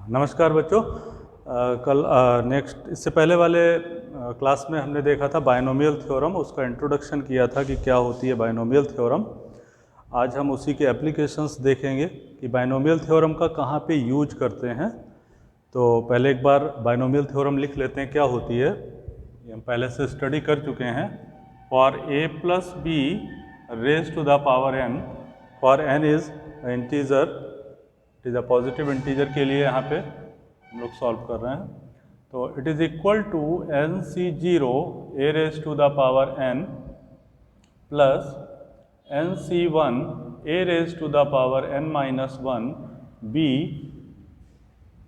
नमस्कार बच्चों। कल इससे पहले वाले क्लास में हमने देखा था बायनोमियल थ्योरम, उसका इंट्रोडक्शन किया था कि क्या होती है बायनोमियल थ्योरम। आज हम उसी के एप्लीकेशंस देखेंगे कि बायनोमियल थ्योरम का कहाँ पे यूज करते हैं। तो पहले एक बार बायनोमियल थ्योरम लिख लेते हैं क्या होती है, ये हम पहले से स्टडी कर चुके हैं। For a plus B raise to the power n, for n is integer, it is a positive integer के लिए यहाँ पे हम लोग सॉल्व कर रहे हैं। तो it is equal to nc0 a raise to the power n plus nc1 a raise to the power n minus 1 b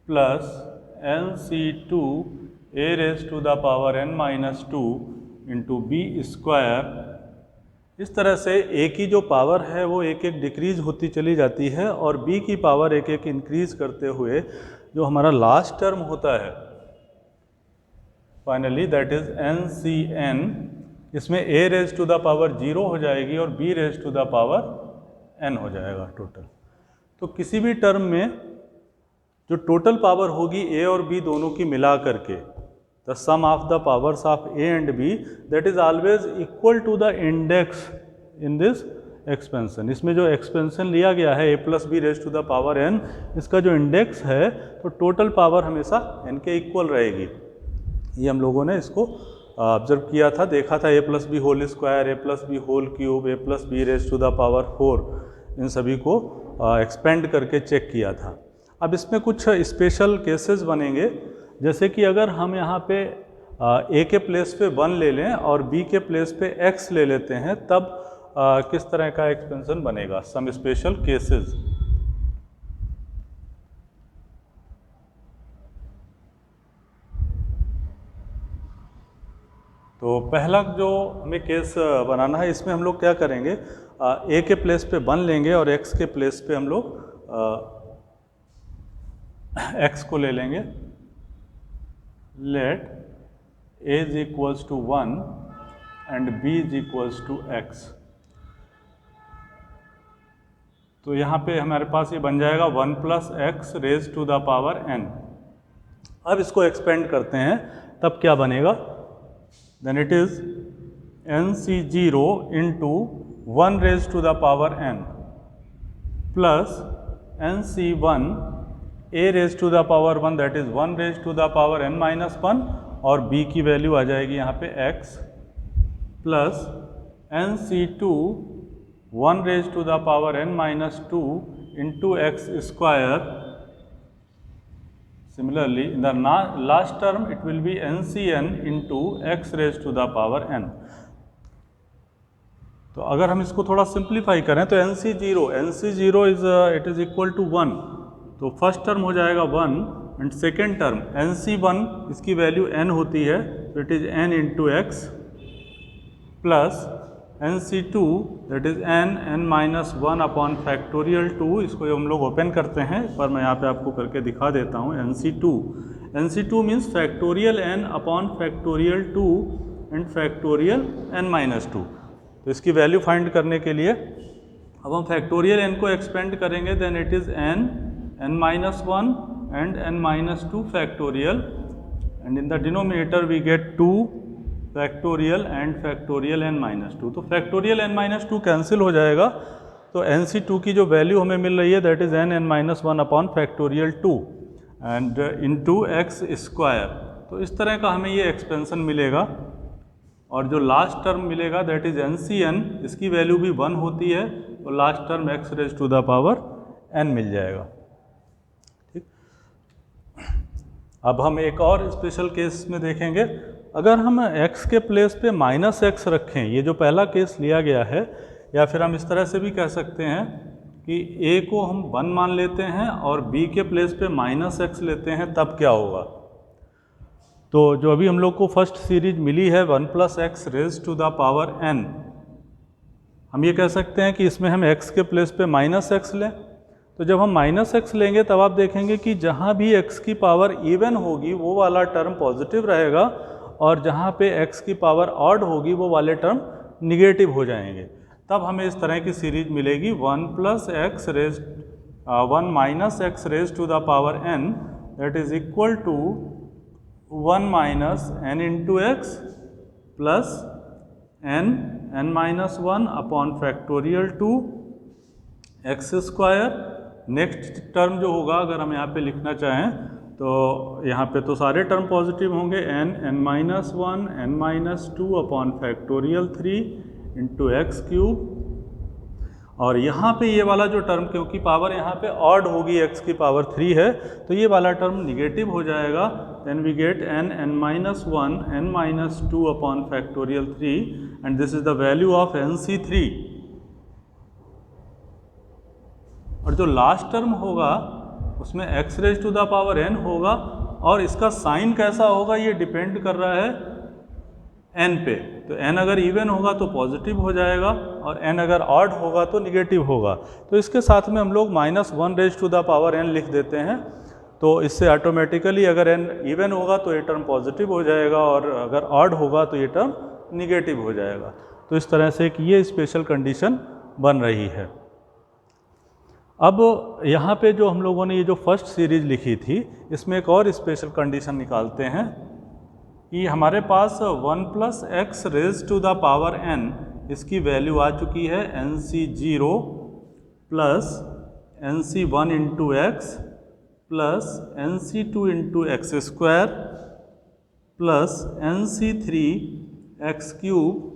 plus nc2 a raise to the power n minus 2 into B square. इस तरह से a की जो power है वो एक एक decrease होती चली जाती है और b की पावर एक एक इंक्रीज करते हुए जो हमारा लास्ट टर्म होता है फाइनली दैट इज ncn, इसमें a raise to the power 0 हो जाएगी और b raise to the power n हो जाएगा टोटल। तो किसी भी टर्म में जो टोटल पावर होगी a और b दोनों की मिला करके, the sum of the powers of a and b that is always equal to the index in this expansion। इसमें जो एक्सपेंशन लिया गया है a plus B raise to the power n, इसका जो इंडेक्स है तो टोटल पावर हमेशा n के इक्वल रहेगी। ये हम लोगों ने इसको ऑब्जर्व किया था, देखा था a plus B whole square, a plus B whole cube, a plus B raise to the power 4, इन सभी को एक्सपेंड करके चेक किया था। अब इसमें कुछ स्पेशल केसेस बनेंगे, जैसे कि अगर हम यहाँ पे a के प्लेस पे 1 ले लें और b के प्लेस पे x ले लेते हैं, तब किस तरह का एक्सपेंशन बनेगा, सम स्पेशल केसेस। तो पहला जो हमें केस बनाना है, इसमें हम लोग क्या करेंगे, a के प्लेस पे 1 लेंगे और x के प्लेस पे हम लोग x को ले लेंगे। let a is equals to 1 and b is equals to x। तो यहाँ पे हमारे पास ये बन जाएगा 1 plus x raise to the power n। अब इसको एक्सपेंड करते हैं तब क्या बनेगा, then it is nc0 into 1 raise to the power n plus nc1 a raise to the power 1 that is 1 raise to the power n minus 1 और b की value आ जाएगी यहाँ पे x plus nc2 1 raise to the power n minus 2 into X square. Similarly in the last term it will be ncn into X raise to the power n। तो अगर हम इसको थोड़ा सिंप्लीफाई करें तो nc0 it is equal to 1, तो first term हो जाएगा 1 एंड सेकेंड टर्म nc1 इसकी वैल्यू n होती है, तो it is n into x plus nc2 that is n minus 1 upon factorial 2। इसको हम लोग ओपन करते हैं, पर मैं यहाँ पे आपको करके दिखा देता हूँ। nc2 means factorial n upon factorial 2 and factorial n minus 2। तो इसकी वैल्यू फाइंड करने के लिए अब हम फैक्टोरियल n को एक्सपेंड करेंगे, then it is n minus 1 and n minus 2 factorial, and in the denominator we get 2 factorial and factorial n minus 2। तो factorial n minus 2 कैंसिल हो जाएगा, तो nc2 की जो वैल्यू हमें मिल रही है that is n minus 1 upon factorial 2 and into X square. तो इस तरह का हमें ये एक्सपेंशन मिलेगा और जो लास्ट टर्म मिलेगा दैट इज ncn, इसकी वैल्यू भी 1 होती है, तो last term x raise to the power n मिल जाएगा। अब हम एक और स्पेशल केस में देखेंगे, अगर हम x के प्लेस पे माइनस एक्स रखें, ये जो पहला केस लिया गया है, या फिर हम इस तरह से भी कह सकते हैं कि a को हम 1 मान लेते हैं और b के प्लेस पे माइनस एक्स लेते हैं, तब क्या होगा। तो जो अभी हम लोग को फर्स्ट सीरीज मिली है 1 plus x raise to the power n, हम ये कह सकते हैं कि इसमें हम x के प्लेस पे माइनस एक्स लें। तो जब हम माइनस एक्स लेंगे तब आप देखेंगे कि जहाँ भी x की पावर इवन होगी वो वाला टर्म पॉजिटिव रहेगा और जहाँ पे x की पावर ऑड होगी वो वाले टर्म निगेटिव हो जाएंगे। तब हमें इस तरह की सीरीज मिलेगी 1 plus x raise 1 minus x raise to the power n that is equal to 1 minus n into x plus n minus 1 upon factorial 2 x square. Next term जो होगा अगर हम यहाँ पे लिखना चाहें तो यहाँ पे तो सारे टर्म पॉजिटिव होंगे, N minus 1 N minus 2 upon factorial 3 into X cube. और यहाँ पे ये वाला जो टर्म, क्योंकि पावर यहाँ पे ऑड होगी, x की पावर 3 है, तो ये वाला टर्म निगेटिव हो जाएगा। Then we get N minus 1 N minus 2 upon factorial 3 and this is the value of NC3। और जो लास्ट टर्म होगा उसमें x raise to the power n होगा, और इसका साइन कैसा होगा ये डिपेंड कर रहा है n पे। तो n अगर इवन होगा तो पॉजिटिव हो जाएगा और n अगर ऑड होगा तो निगेटिव होगा। तो इसके साथ में हम लोग -1 raise to the power n लिख देते हैं। तो इससे ऑटोमेटिकली अगर n इवन होगा तो ये टर्म पॉजिटिव हो जाएगा और अगर ऑड होगा तो ये टर्म निगेटिव हो जाएगा। तो इस तरह से कि ये स्पेशल कंडीशन बन रही है। अब यहाँ पे जो हम लोगों ने ये जो फर्स्ट सीरीज लिखी थी, इसमें एक और स्पेशल कंडीशन निकालते हैं कि हमारे पास 1 plus x raise to the power n, इसकी वैल्यू आ चुकी है NC0 plus NC1 into x plus NC2 into X square plus NC3 X cube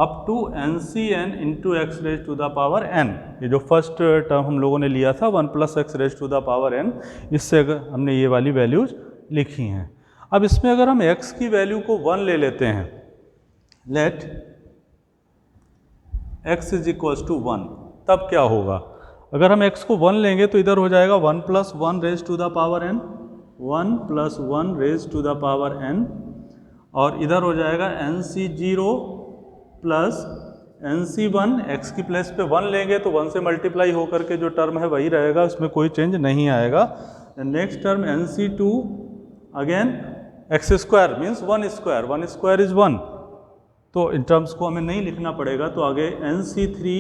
up to NCn into X raise to the power n। ये जो first term हम लोगों ने लिया था 1 plus x raise to the power n, इससे अगर हमने ये वाली वैल्यूज लिखी हैं। अब इसमें अगर हम x की वैल्यू को 1 ले लेते हैं, let x is equals to 1, तब क्या होगा? अगर हम x को 1 लेंगे तो इधर हो जाएगा 1 plus 1 raise to the power n, 1 plus 1 raise to the power n, और इधर हो जाएगा NC0 प्लस NC1। x की प्लेस पे 1 लेंगे तो 1 से मल्टीप्लाई होकर के जो टर्म है वही रहेगा, उसमें कोई चेंज नहीं आएगा। Next term NC2 again x square means 1 square, 1 square is 1, तो इन टर्म्स को हमें नहीं लिखना पड़ेगा। तो आगे NC3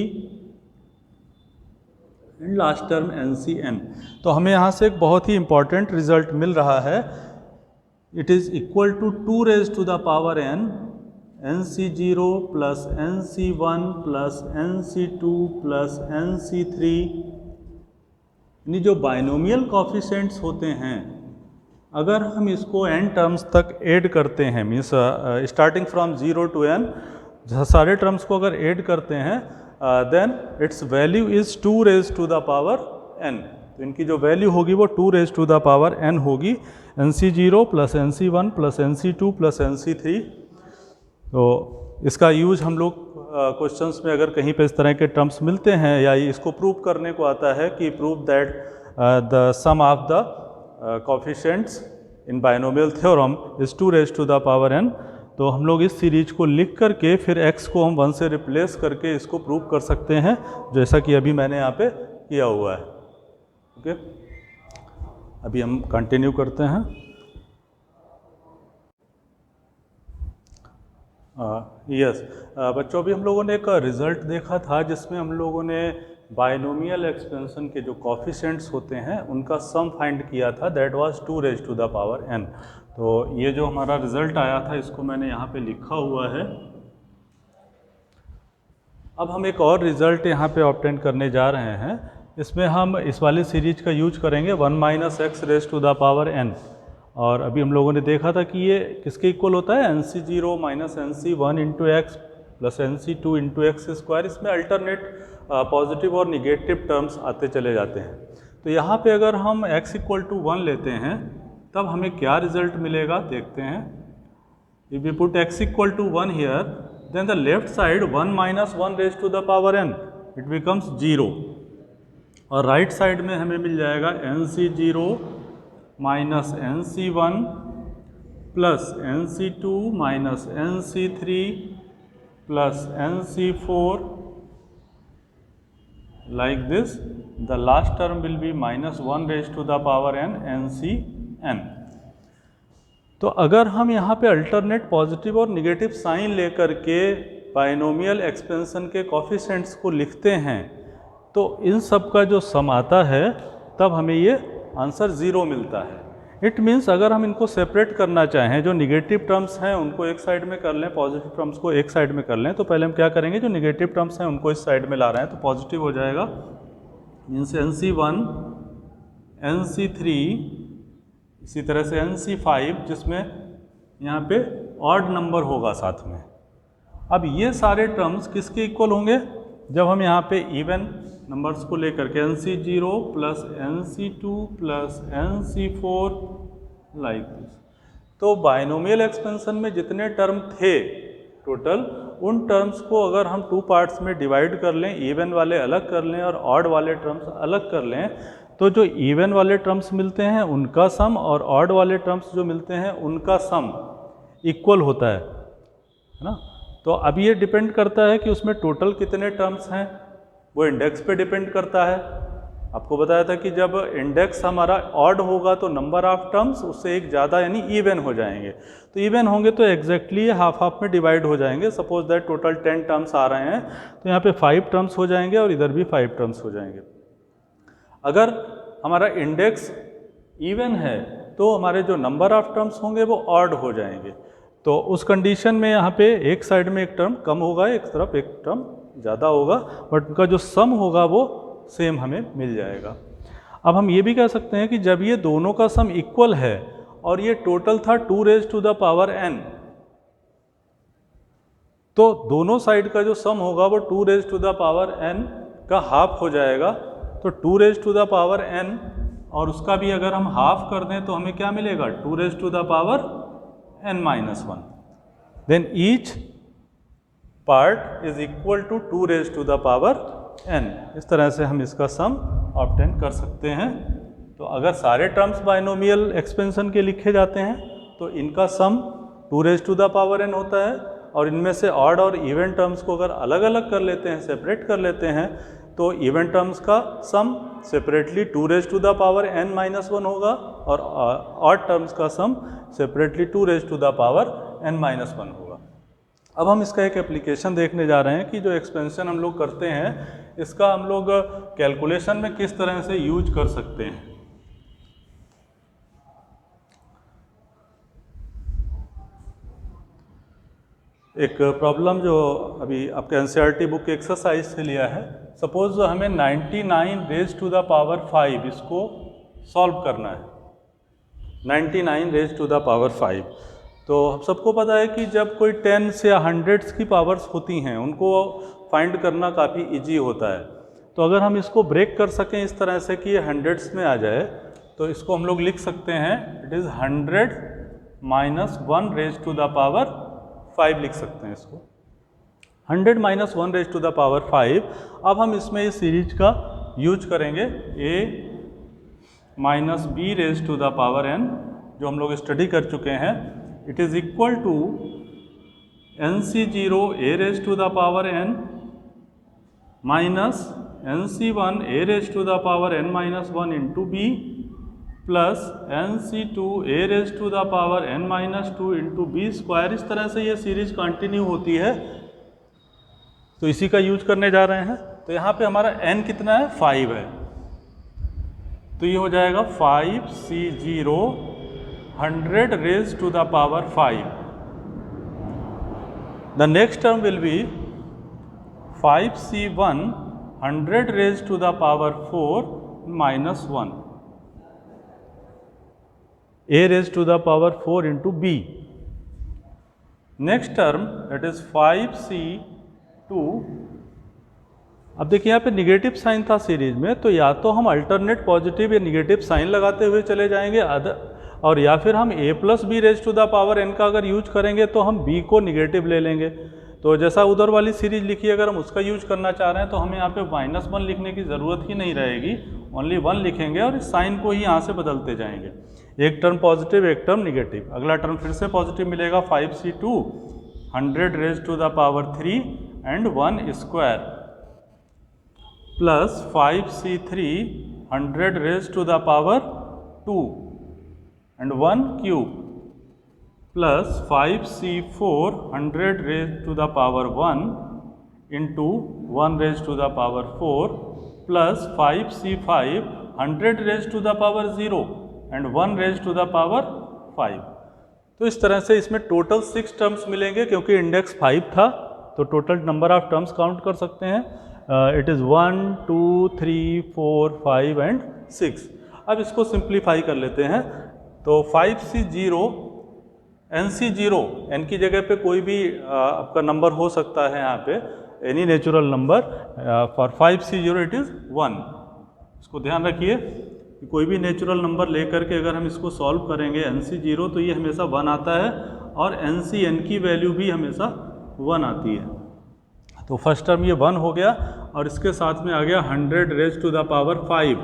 and last term NCn। तो हमें यहाँ से एक बहुत ही इंपॉर्टेंट रिजल्ट मिल रहा है। It is equal to 2 raise to the power n NC0 plus NC1 plus NC2 plus NC3। यानी जो बाइनोमियल कॉफिशिएंट्स होते हैं, अगर हम इसको n टर्म्स तक ऐड करते हैं, means starting from 0 to n, सारे टर्म्स को अगर ऐड करते हैं, then its value is 2 raise to the power n। तो इनकी जो वैल्यू होगी वो 2 raise to the power n होगी। NC0 plus NC1 plus NC2 plus NC3। तो इसका यूज हम लोग क्वेश्चंस में अगर कहीं पे इस तरह के टर्म्स मिलते हैं या इसको प्रूव करने को आता है कि prove that the sum of the coefficients in binomial theorem is 2 raise to the power n, तो हम लोग इस सीरीज को लिख करके फिर x को हम 1 से रिप्लेस करके इसको प्रूव कर सकते हैं, जैसा कि अभी मैंने यहाँ पे किया हुआ है। ओके, अभी हम कंटिन्यू करते हैं। यस बच्चों, अभी हम लोगों ने एक रिज़ल्ट देखा था जिसमें हम लोगों ने बाइनोमियल एक्सपेंशन के जो कोएफिशिएंट्स होते हैं उनका सम फाइंड किया था, that was 2 raise to the power n। तो ये जो हमारा रिज़ल्ट आया था इसको मैंने यहाँ पे लिखा हुआ है। अब हम एक और रिज़ल्ट यहाँ पे ऑब्टेन करने जा रहे हैं। इसमें हम इस वाली सीरीज का यूज करेंगे 1 minus x raise to the power n। और अभी हम लोगों ने देखा था कि ये किसके इक्वल होता है, NC0 minus NC1 into x plus NC2 into X square. इसमें अल्टरनेट पॉजिटिव और निगेटिव टर्म्स आते चले जाते हैं। तो यहाँ पे अगर हम x इक्वल टू 1 लेते हैं तब हमें क्या रिजल्ट मिलेगा देखते हैं। If we put x equal to 1 here, then the left side 1 minus 1 raise to the power n, it becomes 0, और राइट साइड में हमें मिल जाएगा NC0 minus NC1 plus NC2 minus NC3 plus NC4 like this. The last term will be minus 1 raised to the power n NCn। तो अगर हम यहाँ पे अल्टरनेट पॉजिटिव और निगेटिव साइन लेकर के बाइनोमियल एक्सपेंशन के कोएफिशिएंट्स को लिखते हैं, तो इन सब का जो सम आता है तब हमें ये आंसर 0 मिलता है। इट मीन्स अगर हम इनको सेपरेट करना चाहें, जो निगेटिव टर्म्स हैं उनको एक साइड में कर लें, पॉजिटिव टर्म्स को एक साइड में कर लें, तो पहले हम क्या करेंगे, जो निगेटिव टर्म्स हैं उनको इस साइड में ला रहे हैं तो पॉजिटिव हो जाएगा, मीन्स NC1 NC3 इसी तरह से NC5, जिसमें यहाँ पे ऑड नंबर होगा साथ में। अब ये सारे टर्म्स किसके इक्वल होंगे, जब हम यहाँ पे इवन नंबर्स को लेकर के NC0 plus NC2 plus NC4 like this. तो बाइनोमियल एक्सपेंशन में जितने टर्म थे टोटल, उन टर्म्स को अगर हम 2 पार्ट्स में डिवाइड कर लें, इवन वाले अलग कर लें और ऑड वाले टर्म्स अलग कर लें, तो जो इवन वाले टर्म्स मिलते हैं उनका सम और ऑड वाले टर्म्स जो मिलते हैं उनका सम इक्वल होता है ना। तो अब ये डिपेंड करता है कि उसमें टोटल कितने टर्म्स हैं, वो इंडेक्स पे डिपेंड करता है। आपको बताया था कि जब इंडेक्स हमारा ऑड होगा तो नंबर ऑफ टर्म्स उससे एक ज़्यादा यानी इवन हो जाएंगे, तो इवन होंगे तो एग्जैक्टली हाफ हाफ में डिवाइड हो जाएंगे। सपोज दैट टोटल 10 टर्म्स आ रहे हैं तो यहाँ पे 5 टर्म्स हो जाएंगे और इधर भी 5 टर्म्स हो जाएंगे। अगर हमारा इंडेक्स इवन है तो हमारे जो नंबर ऑफ टर्म्स होंगे वो ऑड हो जाएंगे। तो उस कंडीशन में यहाँ पे एक साइड में एक टर्म कम होगा, एक तरफ एक टर्म ज़्यादा होगा, बट उनका जो सम होगा वो सेम हमें मिल जाएगा। अब हम ये भी कह सकते हैं कि जब ये दोनों का सम इक्वल है और ये टोटल था 2 raise to the power n, तो दोनों साइड का जो सम होगा वो 2 raise to the power n का हाफ हो जाएगा। तो 2 raise to the power n और उसका भी अगर हम हाफ कर दें तो हमें क्या मिलेगा, 2 raise to the power n-1। Then each part is equal to 2 raise to the power n। इस तरह से हम इसका सम ऑब्टेन कर सकते हैं। तो अगर सारे टर्म्स बाइनोमियल एक्सपेंशन के लिखे जाते हैं तो इनका sum 2 raise to the power n होता है, और इनमें से ऑड और इवन टर्म्स को अगर अलग अलग कर लेते हैं, सेपरेट कर लेते हैं, तो इवन टर्म्स का sum separately 2 raise to the power n-1 होगा और ऑड टर्म्स का sum separately 2 raise to the power n-1 होगा। अब हम इसका एक एप्लीकेशन देखने जा रहे हैं कि जो एक्सपेंशन हम लोग करते हैं इसका हम लोग कैलकुलेशन में किस तरह से यूज कर सकते हैं। एक प्रॉब्लम जो अभी आपके NCERT बुक एक्सरसाइज से लिया है, सपोज हमें 99 रेज़ टू द पावर 5 इसको सॉल्व करना है, 99 रेज़ टू द पावर 5। तो हम सबको पता है कि जब कोई 10s या 100s की पावर्स होती हैं उनको फाइंड करना काफ़ी इजी होता है। तो अगर हम इसको ब्रेक कर सकें इस तरह से कि ये 100s में आ जाए, तो इसको हम लोग लिख सकते हैं it is 100 minus 1 raise to the power 5 लिख सकते हैं इसको, 100 minus 1 raise to the power 5। अब हम इसमें इस सीरीज का यूज करेंगे a minus B raise to the power n, जो हम लोग स्टडी कर चुके हैं। It is equal to NC0 a raise to the power n minus NC1 a raise to the power n-1 into b plus NC2 a raise to the power n-2 into B square. इस तरह से ये series continue होती है, तो इसी का use करने जा रहे हैं। तो यहाँ पे हमारा n कितना है, 5 है, तो ये हो जाएगा 5C0 100 raise to the power 5। The next term will be 5C1 100 raise to the power 4 minus 1 a raise to the power 4 into b। Next term that is 5C2। अब देखिए यहाँ पे निगेटिव साइन था सीरीज में, तो या तो हम अल्टरनेट पॉजिटिव या निगेटिव साइन लगाते हुए चले जाएंगे और या फिर हम a plus B raise to the power n का अगर यूज करेंगे तो हम b को निगेटिव ले लेंगे। तो जैसा उधर वाली सीरीज लिखी, अगर हम उसका यूज करना चाह रहे हैं तो हमें यहाँ पे -1 लिखने की ज़रूरत ही नहीं रहेगी, ओनली 1 लिखेंगे और इस साइन को ही यहाँ से बदलते जाएंगे। एक टर्म पॉजिटिव एक टर्म निगेटिव, अगला टर्म फिर से पॉजिटिव मिलेगा 5C2 100 raise to the power 3 and 1 square plus 5C3 100 raise to the power 2 and 1 cube plus 5C4 100 raise to the power 1 into 1 raise to the power 4 plus 5c5 100 raise to the power 0 and 1 raise to the power 5। तो इस तरह से इसमें total 6 terms मिलेंगे, क्योंकि index 5 था तो total number of terms count कर सकते हैं। It is 1 2 3 4 5 and 6। अब इसको सिंप्लीफाई कर लेते हैं। तो 5c0 nc0, n की जगह पे कोई भी आपका नंबर हो सकता है यहाँ पे, any natural number. For 5c0 it is 1। इसको ध्यान रखिए कि कोई भी नेचुरल नंबर लेकर के अगर हम इसको सॉल्व करेंगे nc0 तो ये हमेशा 1 आता है, और ncn की वैल्यू भी हमेशा 1 आती है। तो फर्स्ट टर्म ये 1 हो गया, और इसके साथ में आ गया 100 raise to the power 5।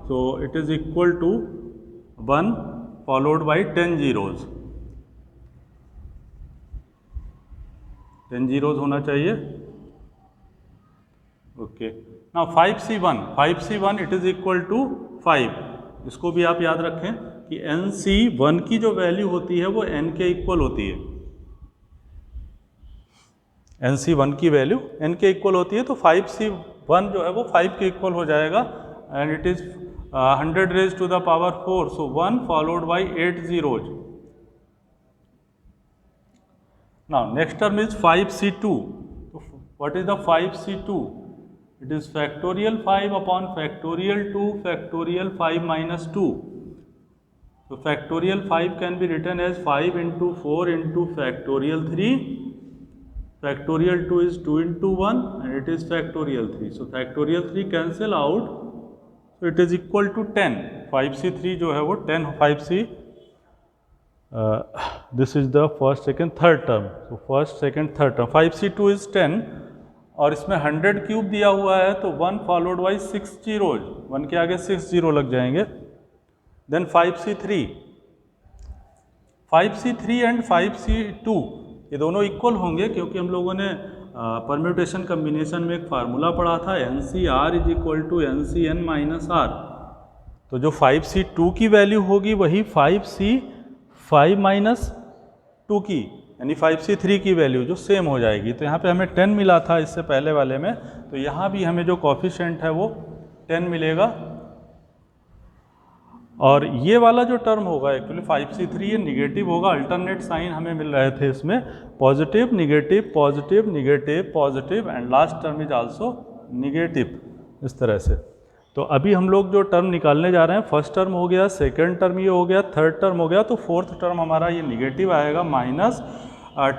So it is equal to 1 followed by 10 zeros. 10 zeros होना चाहिए। Okay, now 5c1 it is equal to 5। इसको भी आप याद रखें कि nc1 की जो वैल्यू होती है वो n के इक्वल होती है। nc1 की वैल्यू n के इक्वल होती है, तो 5c1 जो है वो 5 के इक्वल हो जाएगा, and it is 100 raise to the power 4। So 1 followed by 8 zeros। Now next term is 5c2। तो what is the 5c2? It is factorial 5 upon factorial 2 factorial 5 minus 2। So factorial 5 can be written as 5 into 4 into factorial 3. Factorial 2 is 2 into 1 and it is factorial 3. So factorial 3 cancel out. So it is equal to 10. 5c3 जो है वो 10, 5c this is the first, second, third term. So first, second, third term. 5c2 is 10 और इसमें 100 cube दिया हुआ है, तो 1 followed by 6 zeros, 1 के आगे 6 जीरो लग जाएंगे। देन 5c3 एंड 5c2 ये दोनों इक्वल होंगे, क्योंकि हम लोगों ने परम्यूटेशन कम्बिनेशन में एक फार्मूला पढ़ा था, NCR is equal to NCN minus R। तो जो 5c2 की वैल्यू होगी वही 5c5 माइनस 2 की, यानी 5c3 की वैल्यू जो सेम हो जाएगी। तो यहाँ पे हमें 10 मिला था इससे पहले वाले में, तो यहाँ भी हमें जो कोफिशिएंट है वो 10 मिलेगा। और ये वाला जो टर्म होगा एक्चुअली 5c3 ये निगेटिव होगा, अल्टरनेट साइन हमें मिल रहे थे इसमें, positive negative positive negative positive and last term is also negative, इस तरह से। तो अभी हम लोग जो टर्म निकालने जा रहे हैं, फर्स्ट टर्म हो गया, सेकेंड टर्म ये हो गया, थर्ड टर्म हो गया, तो फोर्थ टर्म हमारा ये निगेटिव आएगा, minus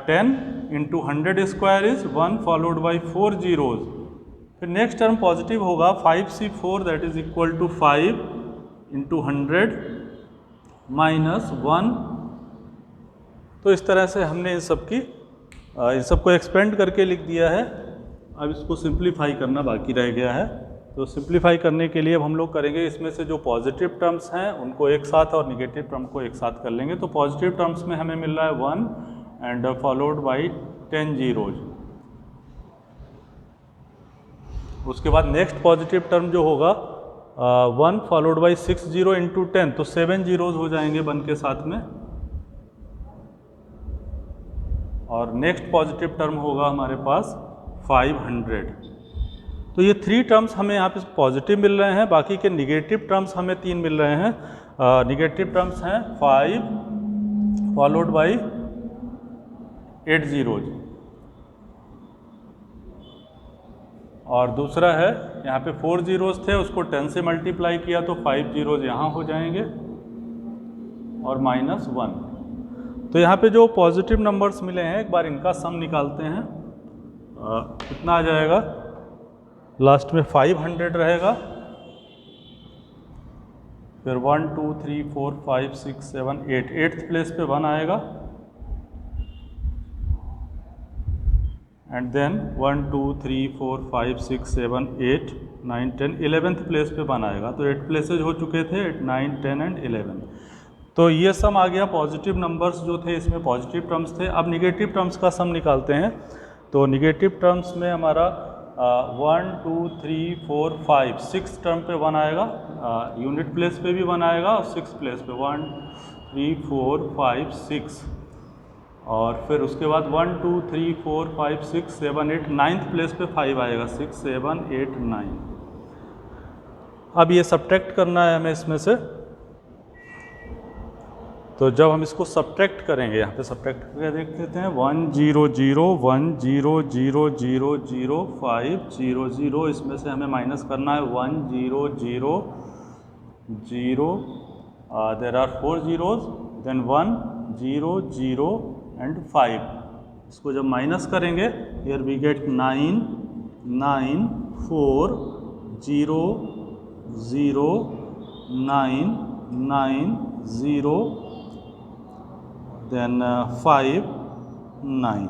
10 into 100 square is 1 followed by 4 zeros. फिर नेक्स्ट टर्म पॉजिटिव होगा 5c4 that is equal to 5 into 100 minus 1। तो इस तरह से हमने इन सबको एक्सपेंड करके लिख दिया है। अब इसको सिंप्लीफाई करना बाकी रह गया है। तो सिंप्लीफाई करने के लिए अब हम लोग करेंगे, इसमें से जो पॉजिटिव टर्म्स हैं उनको एक साथ और निगेटिव टर्म को एक साथ कर लेंगे। तो पॉजिटिव टर्म्स में हमें मिल रहा है 1 एंड फॉलोड बाई 10 जीरोज। उसके बाद नेक्स्ट पॉजिटिव टर्म जो होगा 1 फॉलोड बाई 6 जीरो इंटू 10, तो 7 जीरोज हो जाएंगे 1 के साथ में। और नेक्स्ट पॉजिटिव टर्म होगा हमारे पास 500। तो ये 3 टर्म्स हमें यहाँ पे पॉजिटिव मिल रहे हैं, बाकी के निगेटिव टर्म्स हमें 3 मिल रहे हैं। निगेटिव टर्म्स हैं 5 फॉलोड बाई 8 जीरोज, और दूसरा है यहाँ पे 4 जीरोज थे, उसको 10 से मल्टीप्लाई किया तो 5 जीरोज यहाँ हो जाएंगे, और माइनस 1। तो यहाँ पे जो पॉजिटिव नंबर्स मिले हैं, एक बार इनका सम निकालते हैं। कितना आ जाएगा? लास्ट में 500 रहेगा, फिर 1 2 3 4 5 6 7 8, 8th प्लेस पे 1 आएगा, एंड देन 1 2 3 4 5 6 7 8 9 10, 11th प्लेस पे 1 आएगा। तो 8 प्लेसेज हो चुके थे, 8 9 10 एंड 11। तो ये सम आ गया, पॉजिटिव नंबर्स जो थे इसमें पॉजिटिव टर्म्स थे। अब निगेटिव टर्म्स का सम निकालते हैं। तो निगेटिव टर्म्स में हमारा 1 2 3 4 5 6 टर्म पे 1 आएगा, यूनिट प्लेस पे भी 1 आएगा, और 6 प्लेस पे 1 3 4 5 6, और फिर उसके बाद 1 2 3 4 5 6 7 8, 9th प्लेस पे 5 आएगा, 6 7 8 9। अब ये सब्ट्रैक्ट करना है हमें इसमें से, तो जब हम इसको सब्ट्रैक्ट करेंगे, यहाँ पे सब्ट्रैक्ट करके देख लेते हैं, 1 0 0 1 0 0 0 0 5 0 0, इसमें से हमें माइनस करना है 1 0 0 0, there are 4 zeros, then 1 0 0 and 5। इसको जब माइनस करेंगे, हियर वी गेट 9 9 4 0 0 9 9 0, देन 5 9।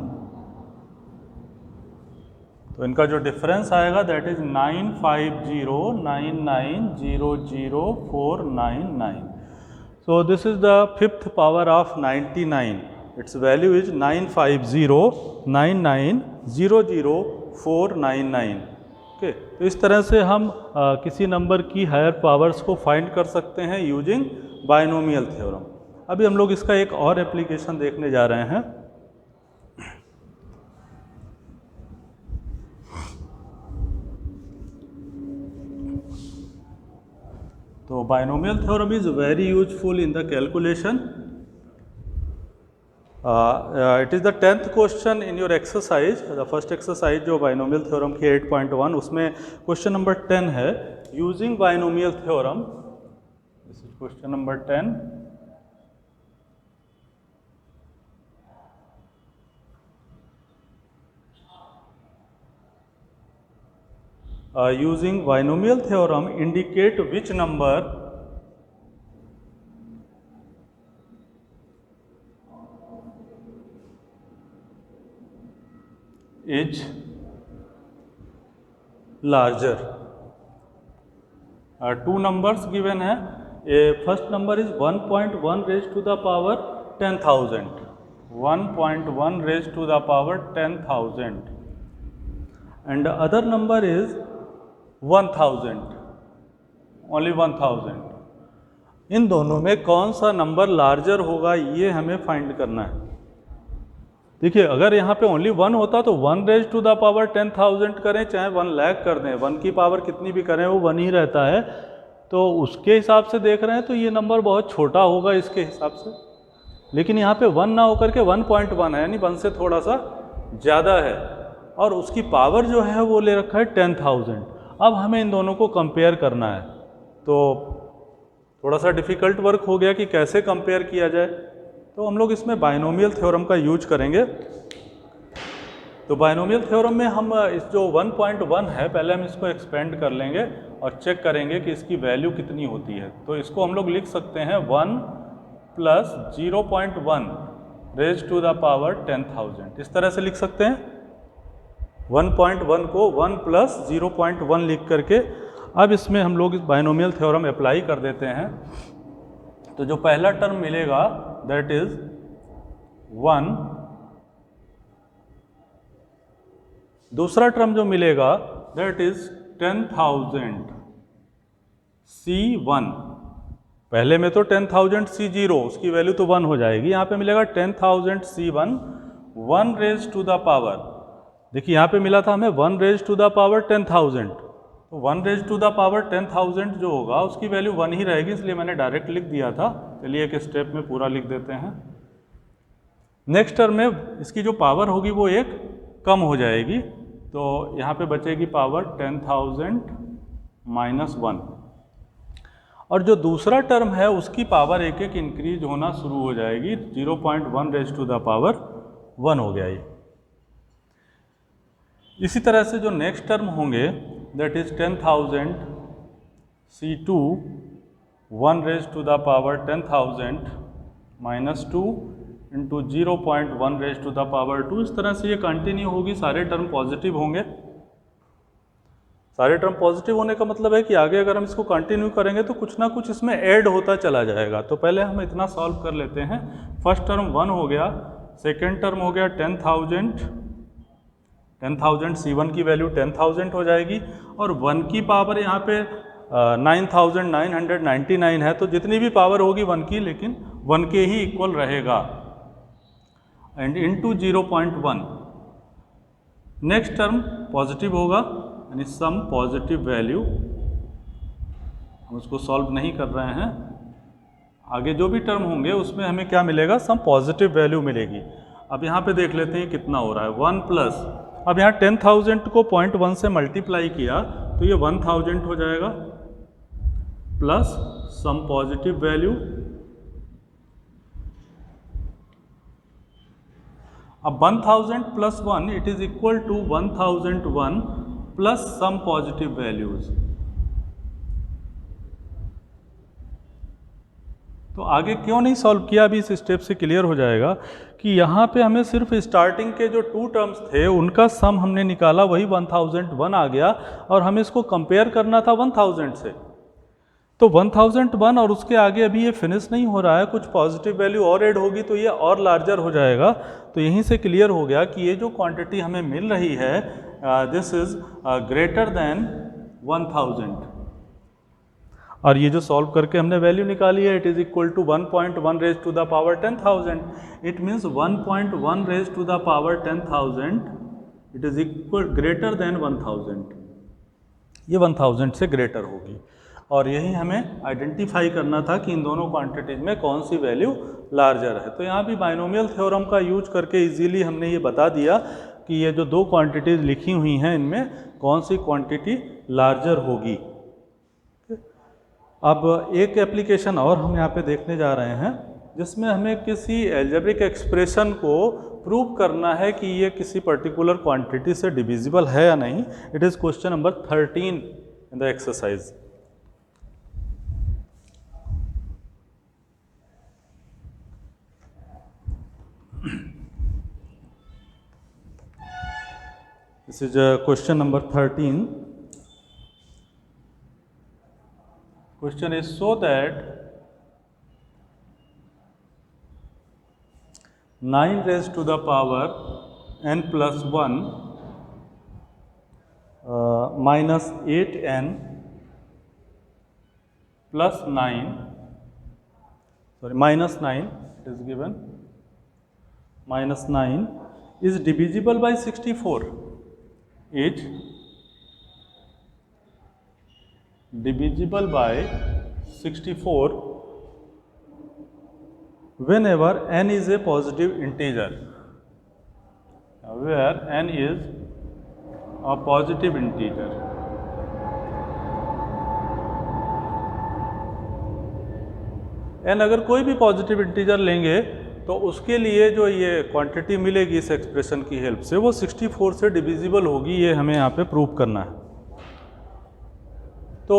तो इनका जो डिफरेंस आएगा that is 95099004999। So this is the fifth power of 99, it's value is 95099000499। Okay, तो इस तरह से हम किसी नंबर की हायर पावर्स को फाइंड कर सकते हैं यूजिंग बाइनोमियल थ्योरम। अभी हम लोग इसका एक और एप्लीकेशन देखने जा रहे हैं। तो binomial theorem is very useful in the calculation. It is the 10th question in your exercise, the first exercise जो बाइनोमियल थ्योरम की 8.1, उसमें क्वेश्चन नंबर 10 है, using binomial theorem. This is question number 10। Using binomial theorem, indicate which number is larger. Two numbers given है, first number is 1.1 raised to the power 10,000, 1.1 raised to the power 10,000, and the other number is 1000, only 1000। इन दोनों में कौन सा number larger होगा, ये हमें find करना है। देखिए, अगर यहाँ पे ओनली 1 होता तो 1 रेज टू द पावर 10,000 करें, चाहे 1 लाख कर दें, 1 की पावर कितनी भी करें वो 1 ही रहता है। तो उसके हिसाब से देख रहे हैं तो ये नंबर बहुत छोटा होगा इसके हिसाब से। लेकिन यहाँ पे 1 ना होकर के 1.1 है, यानी 1 से थोड़ा सा ज़्यादा है, और उसकी पावर जो है वो ले रखा है 10,000। अब हमें इन दोनों को कंपेयर करना है, तो थोड़ा सा डिफ़िकल्ट वर्क हो गया कि कैसे कंपेयर किया जाए। तो हम लोग इसमें बाइनोमियल थ्योरम का यूज करेंगे। तो बाइनोमियल थ्योरम में हम इस जो 1.1 है, पहले हम इसको एक्सपेंड कर लेंगे और चेक करेंगे कि इसकी वैल्यू कितनी होती है। तो इसको हम लोग लिख सकते हैं 1 + 0.1 रेज टू द पावर 10,000, इस तरह से लिख सकते हैं। 1.1 को 1 + 0.1 लिख करके अब इसमें हम लोग इस बाइनोमियल थ्योरम अप्लाई कर देते हैं। तो जो पहला टर्म मिलेगा दैट इज 1, दूसरा टर्म जो मिलेगा दैट इज 10,000 C1। पहले में तो 10,000 C0, उसकी वैल्यू तो 1 हो जाएगी। यहाँ पे मिलेगा 10,000 C1 1 raise to the power, देखिए यहाँ पे मिला था हमें 1 रेज टू द पावर 10,000, तो 1 रेज टू द पावर 10,000 जो होगा उसकी वैल्यू 1 ही रहेगी, इसलिए मैंने डायरेक्ट लिख दिया था। चलिए एक स्टेप में पूरा लिख देते हैं। नेक्स्ट टर्म में इसकी जो पावर होगी वो एक कम हो जाएगी, तो यहाँ पे बचेगी पावर 10,000 - 1, और जो दूसरा टर्म है उसकी पावर एक एक इंक्रीज होना शुरू हो जाएगी। 0.1 रेज टू द पावर 1 हो गया ये। इसी तरह से जो नेक्स्ट टर्म होंगे that is 10,000 C2 1 raise to the power 10,000 - 2 into 0.1 raise to the power 2। इस तरह से ये कंटिन्यू होगी, सारे टर्म पॉजिटिव होंगे। सारे टर्म पॉजिटिव होने का मतलब है कि आगे अगर हम इसको कंटिन्यू करेंगे तो कुछ ना कुछ इसमें ऐड होता चला जाएगा। तो पहले हम इतना सॉल्व कर लेते हैं। फर्स्ट टर्म 1 हो गया, सेकेंड टर्म हो गया 10,000 C1 की वैल्यू 10,000 हो जाएगी, और 1 की पावर यहाँ पे 9,999 है, तो जितनी भी पावर होगी 1 की, लेकिन 1 के ही इक्वल रहेगा, and into 0.1। Next term positive होगा, यानी सम पॉजिटिव वैल्यू हम उसको सॉल्व नहीं कर रहे हैं। आगे जो भी टर्म होंगे उसमें हमें क्या मिलेगा, सम पॉजिटिव वैल्यू मिलेगी। अब यहाँ पे देख लेते हैं कितना हो रहा है, 1 प्लस, अब यहाँ 10,000 को 0.1 से मल्टीप्लाई किया तो ये 1000 हो जाएगा प्लस सम पॉजिटिव वैल्यू। अब 1000 plus 1 it is equal to 1001 plus some positive values. तो आगे क्यों नहीं सॉल्व किया, अभी इस स्टेप से क्लियर हो जाएगा कि यहाँ पे हमें सिर्फ स्टार्टिंग के जो 2 टर्म्स थे उनका सम हमने निकाला, वही 1001 आ गया, और हमें इसको कंपेयर करना था 1000 से। तो 1001 और उसके आगे अभी ये फिनिश नहीं हो रहा है, कुछ पॉजिटिव वैल्यू और ऐड होगी तो ये और लार्जर हो जाएगा। तो यहीं से क्लियर हो गया कि ये जो क्वांटिटी हमें मिल रही है दिस इज ग्रेटर देन 1000, और ये जो सॉल्व करके हमने वैल्यू निकाली है it is equal to 1.1 raise to the power 10,000। It means 1.1 raise to the power 10,000 it is equal greater than 1000, ये 1000 से ग्रेटर होगी। और यही हमें आइडेंटिफाई करना था कि इन दोनों क्वांटिटीज में कौन सी वैल्यू लार्जर है। तो यहाँ भी बाइनोमियल थ्योरम का यूज करके इजीली हमने ये बता दिया कि ये जो 2 क्वांटिटीज लिखी हुई हैं इनमें कौन सी क्वांटिटी लार्जर होगी। अब एक एप्लीकेशन और हम यहाँ पे देखने जा रहे हैं जिसमें हमें किसी एल्जेब्रिक एक्सप्रेशन को प्रूव करना है कि ये किसी पर्टिकुलर क्वांटिटी से डिविजिबल है या नहीं। It is question number 13 in the exercise. This is question number 13. Question is so that 9 raised to the power n plus 1 minus 8n plus 9, sorry minus 9 it is given, minus 9 is divisible by 64. Is divisible by 64 whenever n is a positive integer, where n is a positive integer. n अगर कोई भी positive integer लेंगे तो उसके लिए जो ये quantity मिलेगी इस एक्सप्रेशन की हेल्प से वो 64 से डिविजिबल होगी, ये हमें यहाँ पे प्रूव करना है। तो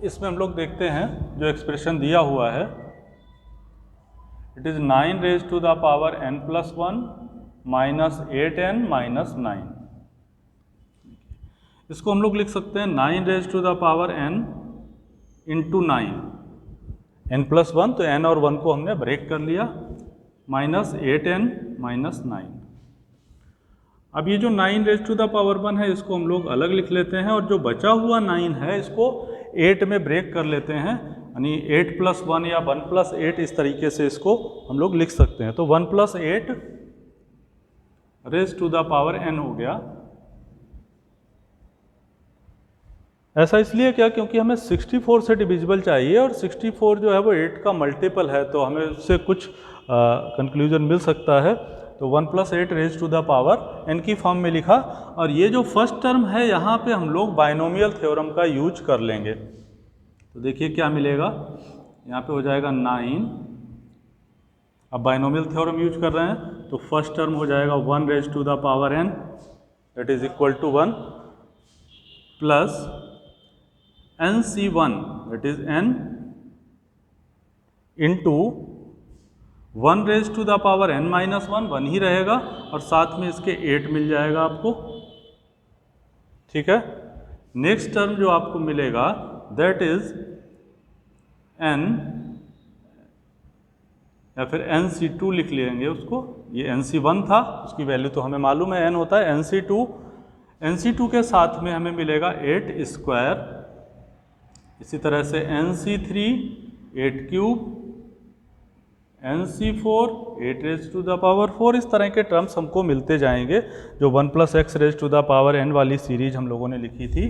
इसमें हम लोग देखते हैं जो एक्सप्रेशन दिया हुआ है it is 9 raise to the power n plus 1 minus 8n minus 9। इसको हम लोग लिख सकते हैं 9 raise to the power n into 9, n plus 1 तो n और 1 को हमने ब्रेक कर लिया, माइनस 8n माइनस 9। अब ये जो 9 रेज टू द पावर 1 है इसको हम लोग अलग लिख लेते हैं, और जो बचा हुआ 9 है इसको 8 में ब्रेक कर लेते हैं, यानी 8 प्लस 1 या 1 प्लस 8 इस तरीके से इसको हम लोग लिख सकते हैं। तो 1 plus 8 raise to the power n हो गया। ऐसा इसलिए क्या, क्योंकि हमें 64 से डिविजिबल चाहिए और 64 जो है वो 8 का मल्टीपल है, तो हमें उससे कुछ कंक्लूजन मिल सकता है। तो 1 plus 8 raise to the power n की फॉर्म में लिखा, और ये जो फर्स्ट टर्म है यहाँ पे हम लोग बाइनोमियल थ्योरम का यूज कर लेंगे। तो देखिए क्या मिलेगा, यहाँ पे हो जाएगा 9, अब बाइनोमियल थ्योरम यूज कर रहे हैं तो फर्स्ट टर्म हो जाएगा 1 raise to the power n that is equal to 1 plus nc1 that is n into 1 raise to the power n minus 1 ही रहेगा, और साथ में इसके 8 मिल जाएगा आपको। ठीक है, नेक्स्ट टर्म जो आपको मिलेगा दैट इज n, या फिर nc2 लिख लेंगे उसको, ये nc1 था उसकी वैल्यू तो हमें मालूम है n होता है, nc2 के साथ में हमें मिलेगा 8 स्क्वायर, इसी तरह से nc3 8 cube, nc4 8 raise to the power 4, इस तरह के टर्म्स हमको मिलते जाएंगे जो 1 plus x raise to the power n वाली सीरीज हम लोगों ने लिखी थी।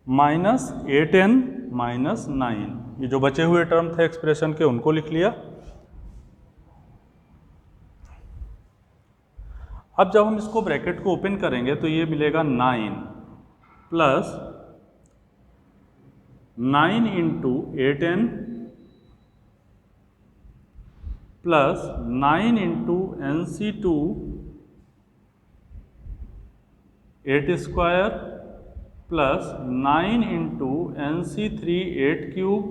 माइनस 8n माइनस 9, ये जो बचे हुए टर्म थे एक्सप्रेशन के उनको लिख लिया। अब जब हम इसको ब्रैकेट को ओपन करेंगे तो ये मिलेगा 9 plus 9 into 8n plus 9 into NC2 8 square plus 9 into NC3 8 cube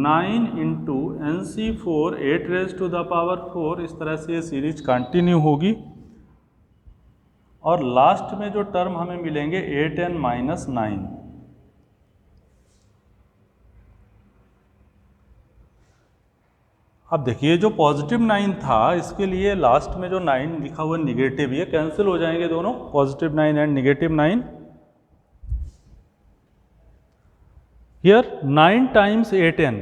9 into NC4 8 raise to the power 4। इस तरह से ये सीरीज कंटिन्यू होगी और लास्ट में जो टर्म हमें मिलेंगे 8n माइनस 9। अब देखिए जो पॉजिटिव 9 था इसके लिए लास्ट में जो 9 लिखा हुआ निगेटिव, ये कैंसिल हो जाएंगे दोनों, positive 9 and negative 9। Here 9 times 8n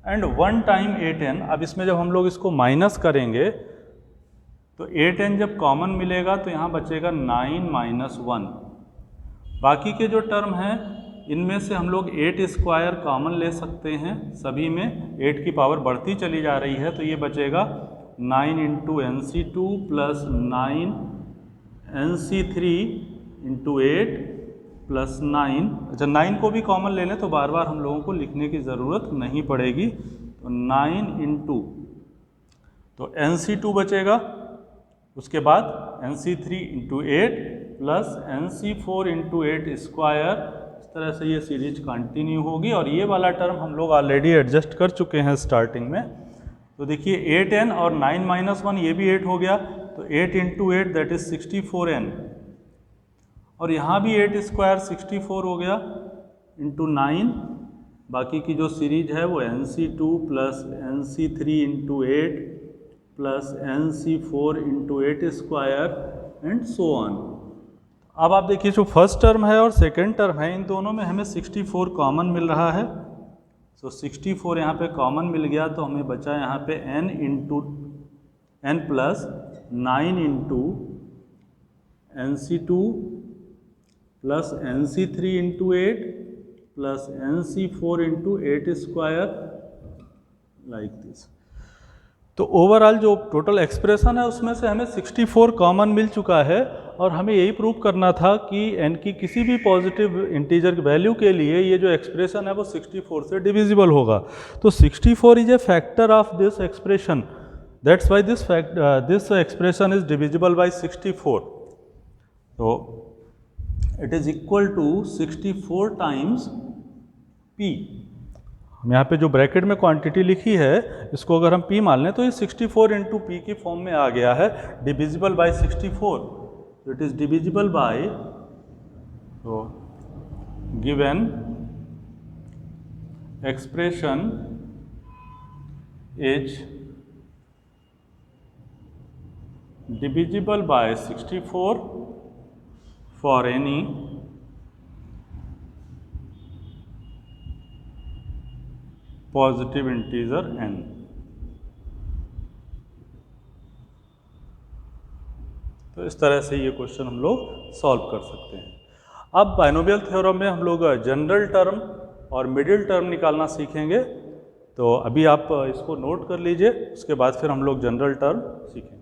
and 1 time 8n। अब इसमें जब हम लोग इसको माइनस करेंगे तो 8n जब कॉमन मिलेगा तो यहाँ बचेगा 9 माइनस 1। बाकी के जो टर्म हैं इनमें से हम लोग 8 स्क्वायर कॉमन ले सकते हैं, सभी में 8 की पावर बढ़ती चली जा रही है, तो ये बचेगा 9 into NC2 plus 9 NC3 into 8 plus 9। अच्छा 9 को भी कॉमन ले लें तो बार बार हम लोगों को लिखने की ज़रूरत नहीं पड़ेगी। तो 9 इंटू तो NC2 बचेगा, उसके बाद NC3 into 8 plus NC4 into 8 square. इस तरह से ये सीरीज कंटिन्यू होगी और ये वाला टर्म हम लोग ऑलरेडी एडजस्ट कर चुके हैं स्टार्टिंग में। तो देखिए 8n और 9 माइनस 1 ये भी 8 हो गया, तो 8 इंटू 8 दैट इज 64n और यहाँ भी 8 स्क्वायर 64 हो गया इंटू 9। बाकी की जो सीरीज है वो NC2 plus NC3 into 8 plus NC4 into 8 square and so on. अब आप देखिए जो फर्स्ट टर्म है और सेकेंड टर्म है इन दोनों में हमें 64 कॉमन मिल रहा है। सो 64 यहाँ पे कॉमन मिल गया तो हमें बचा यहाँ पे n plus 9 into NC2 plus NC3 into 8 plus NC4 into 8 square like this. तो ओवरऑल जो टोटल एक्सप्रेशन है उसमें से हमें 64 कॉमन मिल चुका है और हमें यही प्रूव करना था कि n की किसी भी पॉजिटिव इंटीजर वैल्यू के लिए ये जो एक्सप्रेशन है वो 64 से डिविजिबल होगा। तो 64 is a factor of this expression, that's why this expression is divisible by 64। तो it is equal to 64 times p। हम यहाँ पे जो ब्रैकेट में क्वांटिटी लिखी है इसको अगर हम p मान लें तो ये 64 इंटू पी की फॉर्म में आ गया है, divisible by 64। It is divisible by, तो given expression is divisible by 64 for any positive integer n। तो इस तरह से ये क्वेश्चन हम लोग सॉल्व कर सकते हैं। अब बाइनोमियल थ्योरम में हम लोग जनरल टर्म और मिडिल टर्म निकालना सीखेंगे। तो अभी आप इसको नोट कर लीजिए, उसके बाद फिर हम लोग जनरल टर्म सीखेंगे।